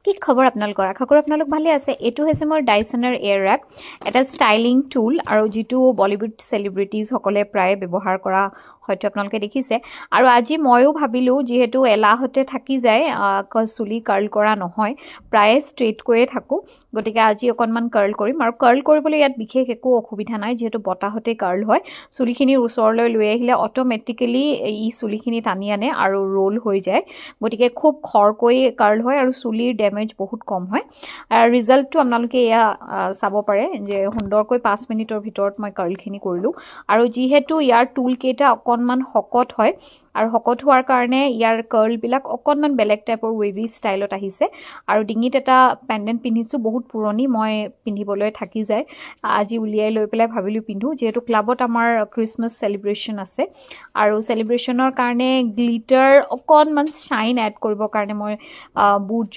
কি খবৰ আপোনালোকৰ আশা কৰোঁ আপোনালোক ভালে আছে এটো হৈছে মোৰ ডাইসনৰ এয়াৰ ৰেপ এটা ষ্টাইলিং টুল আৰু যেটো বলিউড সেলিব্ৰিটিজ সকলে প্ৰায় ব্যৱহাৰ কৰা হয়তো আপোনালোকে দেখিছে আৰু আজি ময়ো ভাবিলো যেহেতু এলাহতে থাকি যায় চুলি কাৰ্ল কৰা নহয় প্ৰায় ষ্ট্ৰেট কৰিয়ে থাকো গতিকে আজি অকনমান কাৰ্ল কৰিম আৰু কাৰ্ল কৰিবলৈ ইয়াত বিশেষ একো অসুবিধা নাই যেহেতু বতাহতে কাৰ্ল হয় চুলিখিনিৰ ওচৰলৈ লৈ আহিলে অটোমেটিক্যালি ই চুলিখিনি টানি আনে আৰু ৰোল হৈ যায় গতিকে খুব খৰকৈ কাৰ্ল হয় আৰু চুলিৰ ড্যামেজ বহুত কম হয় ৰিজাল্টটো আপোনালোকে এয়া চাব পাৰে যে সুন্দৰকৈ 5 মিনিটৰ ভিতৰত মই কাৰ্লখিনি কৰিলো আৰু যেহেতু ইয়াৰ টুল কেটা অকনমান হকত হয় আৰু হকত হোৱাৰ কাৰণে ইয়াৰ কাৰ্ল বিলাক অকনমান বেলেগ টাইপৰ ৱেভি ষ্টাইলত আহিছে আৰু ডিঙিত এটা পেন্ডেন্ট পিন্ধিছো বহুত পুৰণি মই পিন্ধিবলৈ থাকি যায় আজি উলিয়াই লৈ পেলাই ভাবিলো পিন্ধো যেহেতু ক্লাবত আমাৰ ক্ৰিসমাস সেলিব্ৰেশন আছে আৰু সেলিব্ৰেশনৰ কাৰণে গ্লিটাৰ অকনমান শাইন এড কৰিবৰ কাৰণে মই বুট